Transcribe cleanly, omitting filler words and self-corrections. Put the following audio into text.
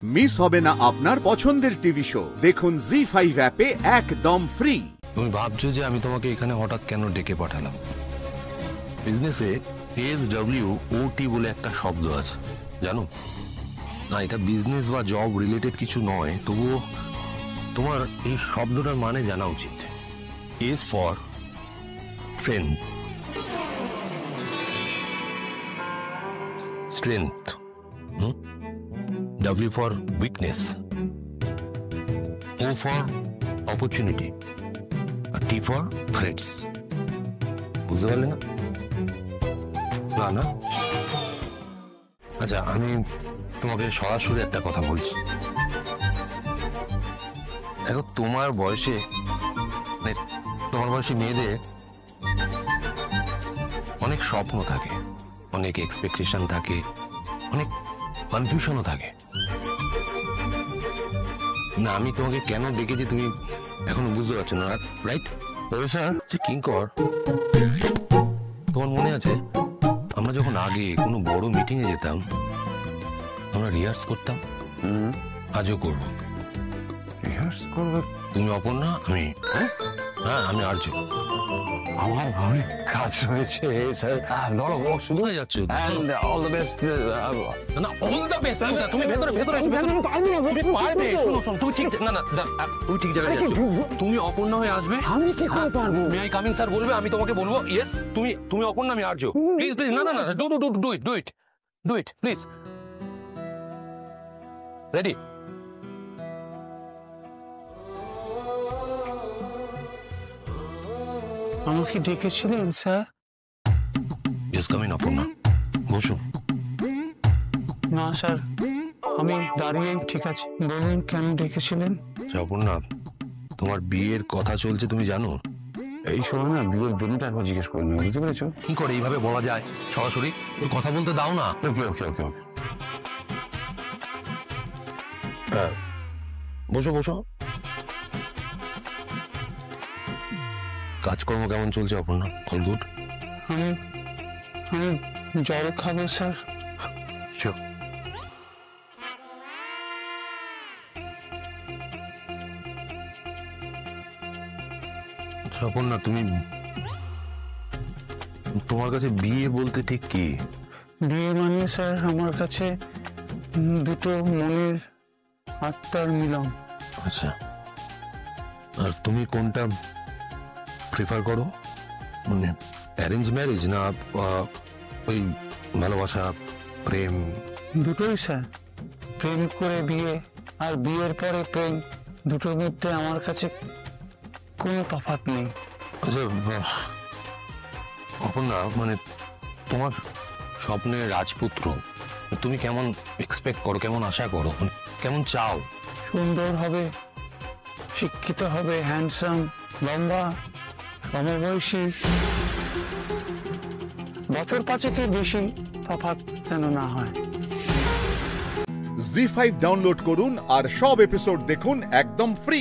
Miss হবে না আপনার পছন্দের টিভি শো। দেখুন জি5 অ্যাপে একদম ফ্রি। তুমি ভাবছো যে আমি তোমাকে এখানে হঠাৎ কেন ডেকে পাঠালাম? বিজনেসে SWOT বলে একটা শব্দ আছে, জানো না? এটা বিজনেস বা জব রিলেটেড কিছু নয়, তবুও তোমার এই শব্দটার মানে জানা উচিত। S for strength, W for weakness, O for opportunity, আর T ফর থ্রেটস। বুঝতে পারলে না? না না, আচ্ছা আমি তোমাকে সরাসরি একটা কথা বলছি। দেখো, তোমার বয়সে মেয়েদের অনেক স্বপ্ন থাকে, অনেক এক্সপেকটেশন থাকে, অনেক কনফিউশনও থাকে। না, আমি তোমাকে কেন ডেকেছি তুমি এখনো বুঝতে পারছো না, রাইট? স্যার কিঙ্কর, তোমার মনে আছে আমরা যখন আগে কোনো বড় মিটিং এ যেতাম, আমরা রিহার্স করতাম? আজও করব। রিহার্স করবে? তুমি অপর্ণা, আমি আর্য। আমার ভাবে কাজ হয়েছে স্যার। শুরু হয়ে যাচ্ছে। All the best. না, অল দ্য বেস্ট। তুমি ভেতরে পারবে। শোনো, তুমি ঠিক তুমি ঠিক জায়গায় যাচ্ছ। তুমি অপর্ণা হয়ে আসবে। আমি কি করে পারবো? মে আই কামিং স্যার বলবে, আমি তোমাকে বলবো ইয়েস তুমি অপর্ণা, আমি আর্য। প্লিজ প্লিজ, না ডু ইট প্লিজ। রেডি? আমাকে ডেকেছিলেন স্যার? ইয়েস, কামিং অপর্ণা, বসুন। না স্যার, আমি দাঁড়িয়ে ঠিক আছে। বলুন কেন ডেকেছিলেন? অপর্ণা, তোমার বিয়ের কথা চলছে, তুমি জানো? এই সময় না বিয়ের দিনটা একবার জিজ্ঞেস করিনি, বুঝতে পেরেছো? কি করে এইভাবে বলা যায় সরাসরি? কথা বলতে দাও না। ওকে। বসো। কাজকর্ম কেমন চলছে অপর্ণা? All good? আমি জল খাবো স্যার। শিওর। অপর্ণা, তোমার কাছে বিয়ে বলতে ঠিক কি? বিয়ে মানে স্যার আমার কাছে দুটো মনের আত্মার মিলন। আচ্ছা, আর তুমি কোনটা প্রিফার করো? মানে অ্যারেঞ্জ ম্যারেজ না ওই ভালোবাসা, প্রেম? দুটোই স্যার। প্রেম করে বিয়ে আর বিয়ের পরে প্রেম, দুটোর মধ্যে আমার কাছে কোনো তফাৎ নেই। অপর্ণা, মানে তোমার স্বপ্নের রাজপুত্র তুমি কেমন এক্সপেক্ট করো, কেমন আশা করো, কেমন চাও? সুন্দর হবে, শিক্ষিত হবে, হ্যান্ডসাম, লম্বা, সমবয়সী, বছর 5 বেশি তফাৎ যেন না হয়। জি5 ডাউনলোড করুন আর সব এপিসোড দেখুন একদম ফ্রি।